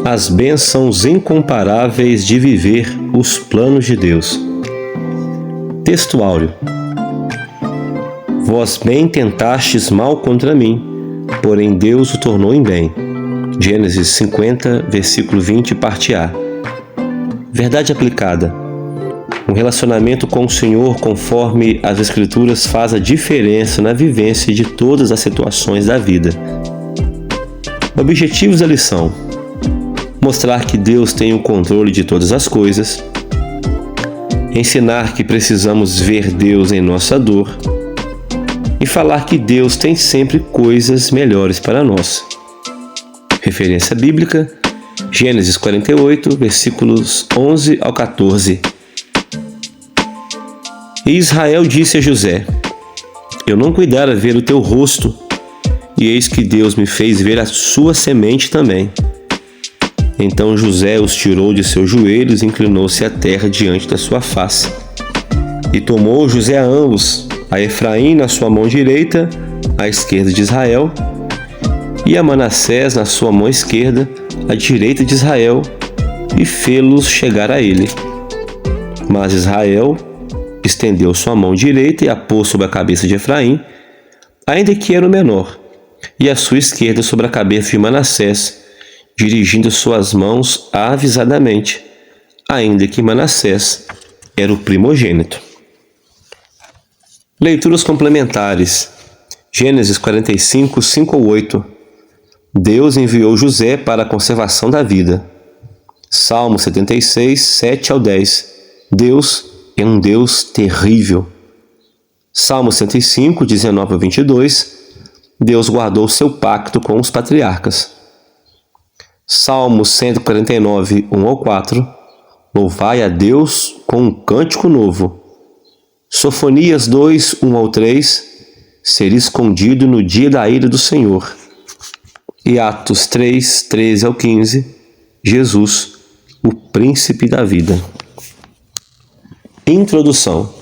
As bênçãos incomparáveis de viver os planos de Deus. Texto áureo. Vós bem tentastes mal contra mim, porém Deus o tornou em bem. Gênesis 50, versículo 20, parte A. Verdade aplicada. Um relacionamento com o Senhor, conforme as Escrituras, faz a diferença na vivência de todas as situações da vida. Objetivos da lição: mostrar que Deus tem o controle de todas as coisas, ensinar que precisamos ver Deus em nossa dor e falar que Deus tem sempre coisas melhores para nós. Referência bíblica: Gênesis 48, versículos 11 ao 14. E Israel disse a José: Eu não cuidara ver o teu rosto, e eis que Deus me fez ver a sua semente também. Então José os tirou de seus joelhos e inclinou-se à terra diante da sua face. E tomou José a ambos, a Efraim na sua mão direita, à esquerda de Israel, e a Manassés na sua mão esquerda, à direita de Israel, e fê-los chegar a ele. Mas Israel estendeu sua mão direita e a pôs sobre a cabeça de Efraim, ainda que era o menor, e a sua esquerda sobre a cabeça de Manassés, dirigindo suas mãos avisadamente, ainda que Manassés era o primogênito. Leituras complementares. Gênesis 45, 5 ou 8. Deus enviou José para a conservação da vida. Salmo 76, 7 ao 10. Deus é um Deus terrível. Salmo 105, 19 ao 22. Deus guardou seu pacto com os patriarcas. Salmo 149, 1 ao 4. Louvai a Deus com um cântico novo. Sofonias 2, 1 ao 3. Ser escondido no dia da ira do Senhor. E Atos 3, 13 ao 15. Jesus, o príncipe da vida. Introdução.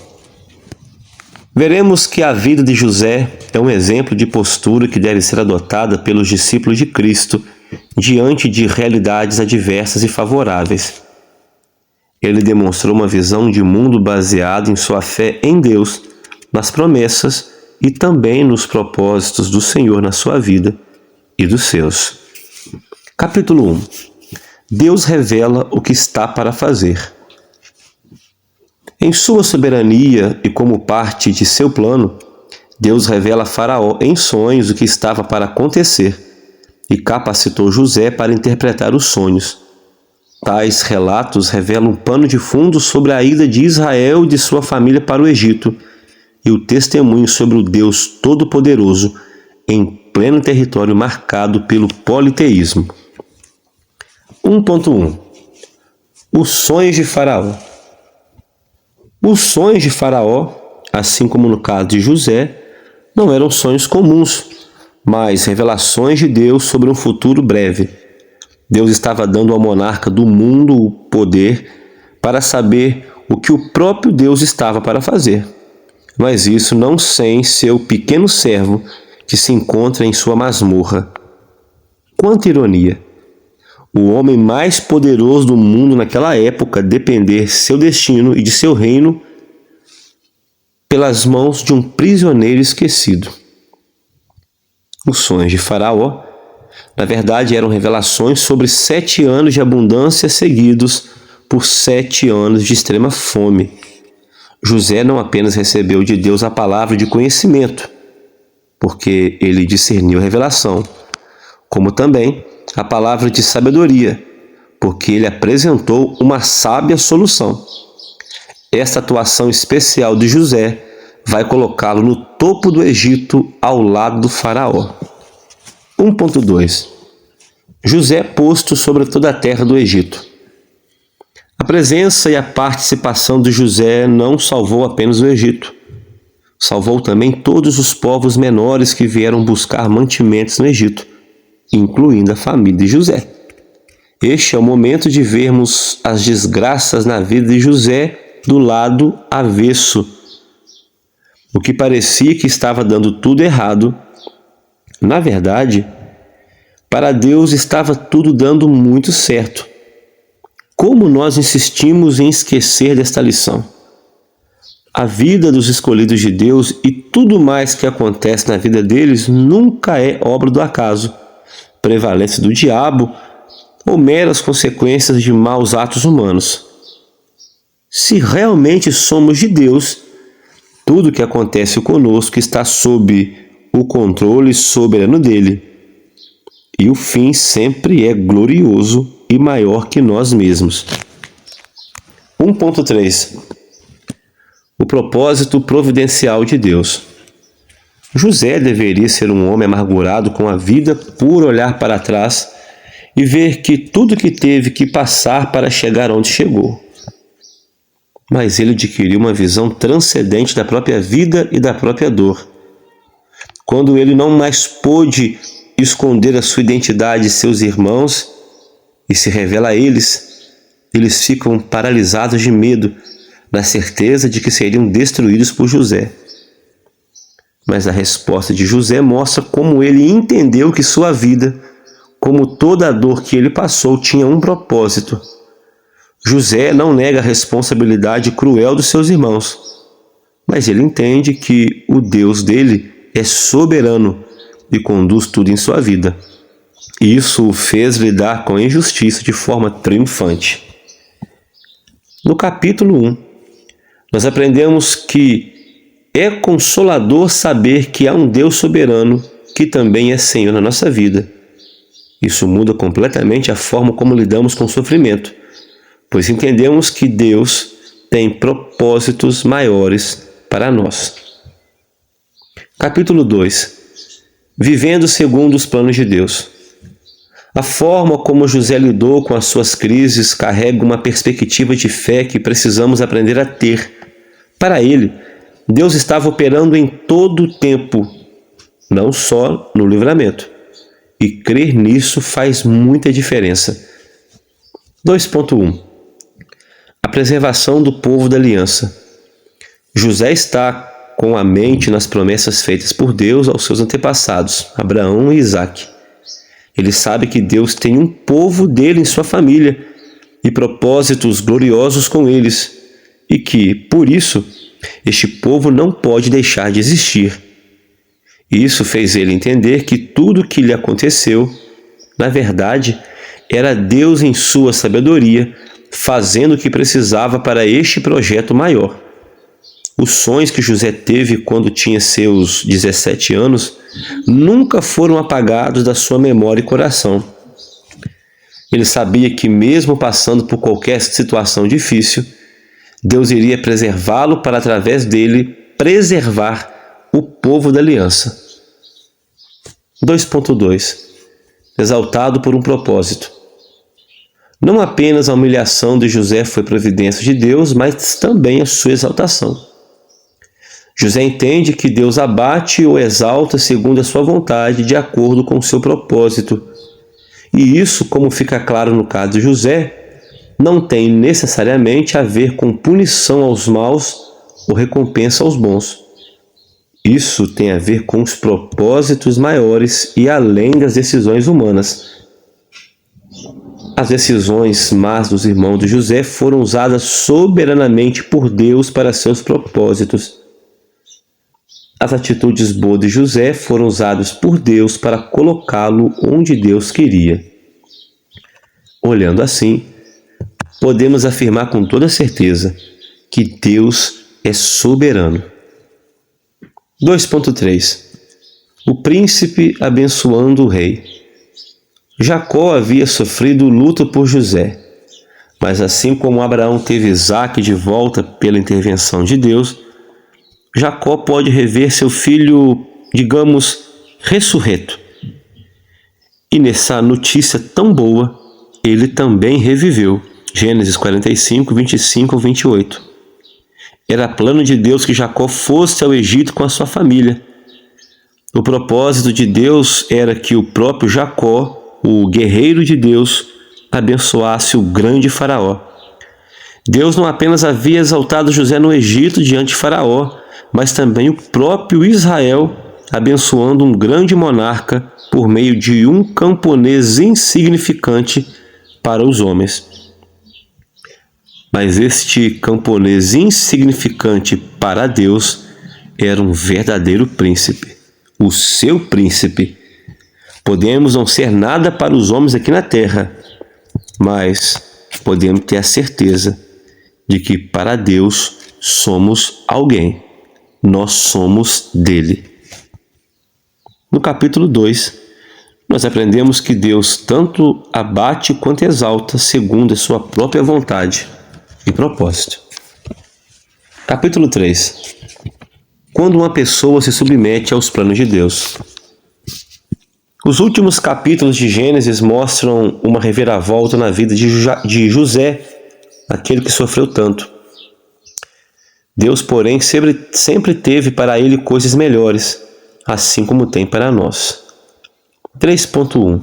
Veremos que a vida de José é um exemplo de postura que deve ser adotada pelos discípulos de Cristo diante de realidades adversas e favoráveis. Ele demonstrou uma visão de mundo baseada em sua fé em Deus, nas promessas e também nos propósitos do Senhor na sua vida e dos seus. Capítulo 1. Deus revela o que está para fazer. Em sua soberania e como parte de seu plano, Deus revela a Faraó em sonhos o que estava para acontecer e capacitou José para interpretar os sonhos. Tais relatos revelam um pano de fundo sobre a ida de Israel e de sua família para o Egito e o testemunho sobre o Deus Todo-Poderoso em pleno território marcado pelo politeísmo. 1.1. Os sonhos de Faraó. Os sonhos de Faraó, assim como no caso de José, não eram sonhos comuns, mas revelações de Deus sobre um futuro breve. Deus estava dando ao monarca do mundo o poder para saber o que o próprio Deus estava para fazer. Mas isso não sem seu pequeno servo que se encontra em sua masmorra. Quanta ironia! O homem mais poderoso do mundo naquela época depender seu destino e de seu reino pelas mãos de um prisioneiro esquecido. Os sonhos de Faraó, na verdade, eram revelações sobre 7 anos de abundância seguidos por 7 anos de extrema fome. José não apenas recebeu de Deus a palavra de conhecimento, porque ele discerniu a revelação, como também a palavra de sabedoria, porque ele apresentou uma sábia solução. Esta atuação especial de José vai colocá-lo no topo do Egito ao lado do Faraó. 1.2. José posto sobre toda a terra do Egito. A presença e a participação de José não salvou apenas o Egito. Salvou também todos os povos menores que vieram buscar mantimentos no Egito, incluindo a família de José. Este é o momento de vermos as desgraças na vida de José do lado avesso. O que parecia que estava dando tudo errado, na verdade, Para Deus estava tudo dando muito certo. Como nós insistimos em esquecer desta lição? A vida dos escolhidos de Deus e tudo mais que acontece na vida deles nunca é obra do acaso, prevalência do diabo ou meras consequências de maus atos humanos. Se realmente somos de Deus, tudo que acontece conosco está sob o controle soberano dele. E o fim sempre é glorioso e maior que nós mesmos. 1.3 O propósito providencial de Deus. José deveria ser um homem amargurado com a vida por olhar para trás e ver que tudo que teve que passar para chegar onde chegou. Mas ele adquiriu uma visão transcendente da própria vida e da própria dor. Quando ele não mais pôde esconder a sua identidade e seus irmãos e se revela a eles, eles ficam paralisados de medo, na certeza de que seriam destruídos por José. Mas a resposta de José mostra como ele entendeu que sua vida, como toda a dor que ele passou, tinha um propósito. José não nega a responsabilidade cruel dos seus irmãos, mas ele entende que o Deus dele é soberano e conduz tudo em sua vida. Isso o fez lidar com a injustiça de forma triunfante. No capítulo 1, nós aprendemos que é consolador saber que há um Deus soberano que também é Senhor na nossa vida. Isso muda completamente a forma como lidamos com o sofrimento, pois entendemos que Deus tem propósitos maiores para nós. Capítulo 2. Vivendo segundo os planos de Deus. A forma como José lidou com as suas crises carrega uma perspectiva de fé que precisamos aprender a ter. Para ele, Deus estava operando em todo o tempo, não só no livramento. E crer nisso faz muita diferença. 2.1 A preservação do povo da aliança. José está com a mente nas promessas feitas por Deus aos seus antepassados, Abraão e Isaque. Ele sabe que Deus tem um povo dele em sua família e propósitos gloriosos com eles, e que, por isso, este povo não pode deixar de existir. Isso fez ele entender que tudo o que lhe aconteceu, na verdade, era Deus em sua sabedoria, fazendo o que precisava para este projeto maior. Os sonhos que José teve quando tinha seus 17 anos nunca foram apagados da sua memória e coração. Ele sabia que, mesmo passando por qualquer situação difícil, Deus iria preservá-lo para, através dele, preservar o povo da aliança. 2.2 Exaltado por um propósito. Não apenas a humilhação de José foi providência de Deus, mas também a sua exaltação. José entende que Deus abate ou exalta segundo a sua vontade, de acordo com o seu propósito. E isso, como fica claro no caso de José, não tem necessariamente a ver com punição aos maus ou recompensa aos bons. Isso tem a ver com os propósitos maiores e além das decisões humanas. As decisões más dos irmãos de José foram usadas soberanamente por Deus para seus propósitos. As atitudes boas de José foram usadas por Deus para colocá-lo onde Deus queria. Olhando assim, podemos afirmar com toda certeza que Deus é soberano. 2.3 O príncipe abençoando o rei. Jacó havia sofrido luto por José, mas assim como Abraão teve Isaque de volta pela intervenção de Deus, Jacó pode rever seu filho, digamos, ressurreto. E nessa notícia tão boa, ele também reviveu. Gênesis 45, 25 ao 28. Era plano de Deus que Jacó fosse ao Egito com a sua família. O propósito de Deus era que o próprio Jacó, o guerreiro de Deus, abençoasse o grande Faraó. Deus não apenas havia exaltado José no Egito diante de Faraó, mas também o próprio Israel abençoando um grande monarca por meio de um camponês insignificante para os homens. Mas este camponês insignificante para Deus era um verdadeiro príncipe, o seu príncipe. Podemos não ser nada para os homens aqui na terra, mas podemos ter a certeza de que para Deus somos alguém. Nós somos dele. No capítulo 2, nós aprendemos que Deus tanto abate quanto exalta segundo a sua própria vontade e propósito. Capítulo 3. Quando uma pessoa se submete aos planos de Deus. Os últimos capítulos de Gênesis mostram uma reviravolta na vida de José, aquele que sofreu tanto. Deus, porém, sempre teve para ele coisas melhores, assim como tem para nós. 3.1.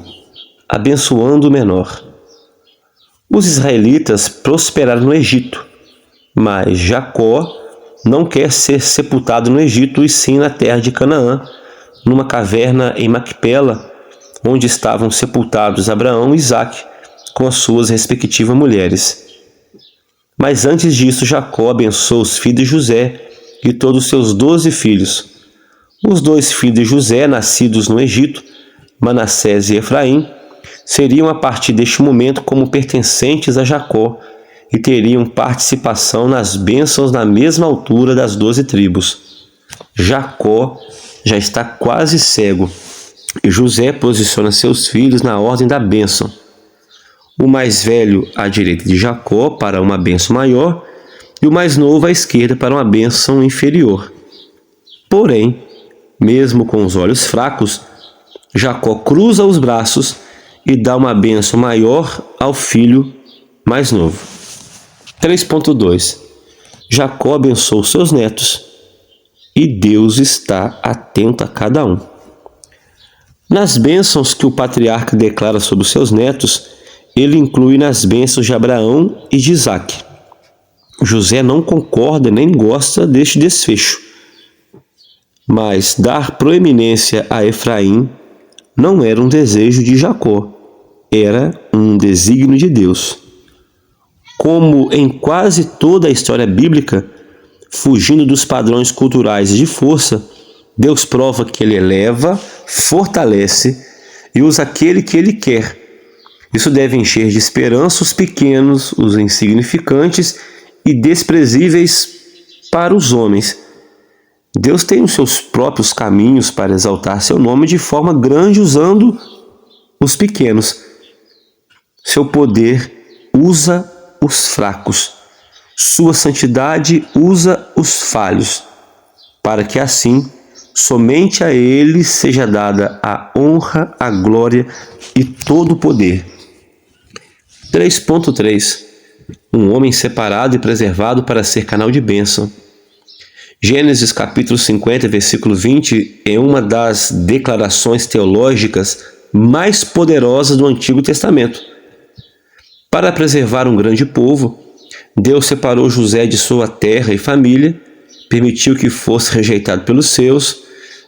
Abençoando o menor. Os israelitas prosperaram no Egito, mas Jacó não quer ser sepultado no Egito, e sim na terra de Canaã, numa caverna em Macpela, onde estavam sepultados Abraão e Isaque, com as suas respectivas mulheres. Mas antes disso, Jacó abençoou os filhos de José e todos os seus 12 filhos. Os 2 filhos de José, nascidos no Egito, Manassés e Efraim, seriam a partir deste momento como pertencentes a Jacó e teriam participação nas bênçãos na mesma altura das 12 tribos. Jacó já está quase cego e José posiciona seus filhos na ordem da bênção. O mais velho à direita de Jacó para uma bênção maior e o mais novo à esquerda para uma bênção inferior. Porém, mesmo com os olhos fracos, Jacó cruza os braços e dá uma bênção maior ao filho mais novo. 3.2. Jacó abençoou seus netos e Deus está atento a cada um. Nas bênçãos que o patriarca declara sobre os seus netos, ele inclui nas bênçãos de Abraão e de Isaque. José não concorda nem gosta deste desfecho, mas dar proeminência a Efraim não era um desejo de Jacó, era um desígnio de Deus. Como em quase toda a história bíblica, fugindo dos padrões culturais e de força, Deus prova que ele eleva, fortalece e usa aquele que ele quer. Isso deve encher de esperança os pequenos, os insignificantes e desprezíveis para os homens. Deus tem os seus próprios caminhos para exaltar seu nome de forma grande usando os pequenos. Seu poder usa os fracos. Sua santidade usa os falhos, para que assim somente a ele seja dada a honra, a glória e todo o poder. 3.3. Um homem separado e preservado para ser canal de bênção. Gênesis capítulo 50, versículo 20 é uma das declarações teológicas mais poderosas do Antigo Testamento. Para preservar um grande povo, Deus separou José de sua terra e família, permitiu que fosse rejeitado pelos seus,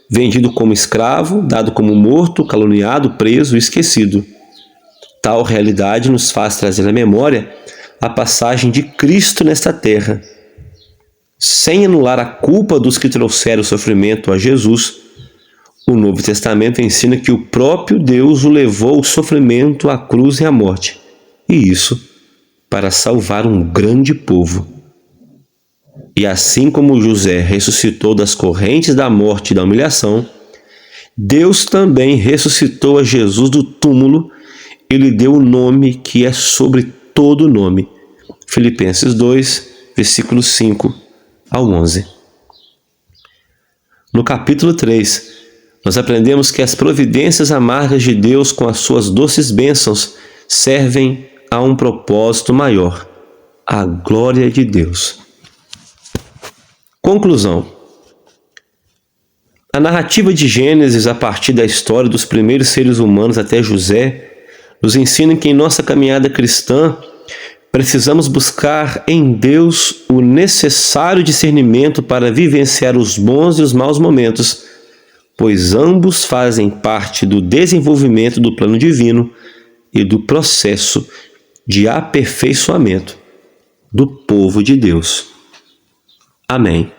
vendido como escravo, dado como morto, caluniado, preso e esquecido. Tal realidade nos faz trazer à memória a passagem de Cristo nesta terra. Sem anular a culpa dos que trouxeram o sofrimento a Jesus, o Novo Testamento ensina que o próprio Deus o levou ao sofrimento, à cruz e à morte, e isso para salvar um grande povo. E assim como José ressuscitou das correntes da morte e da humilhação, Deus também ressuscitou a Jesus do túmulo e lhe deu o nome que é sobre todo nome. Filipenses 2, versículos 5 ao 11. No capítulo 3, nós aprendemos que as providências amargas de Deus com as suas doces bênçãos servem a um propósito maior, a glória de Deus. Conclusão. A narrativa de Gênesis, a partir da história dos primeiros seres humanos até José, nos ensina que em nossa caminhada cristã precisamos buscar em Deus o necessário discernimento para vivenciar os bons e os maus momentos, pois ambos fazem parte do desenvolvimento do plano divino e do processo de aperfeiçoamento do povo de Deus. Amém.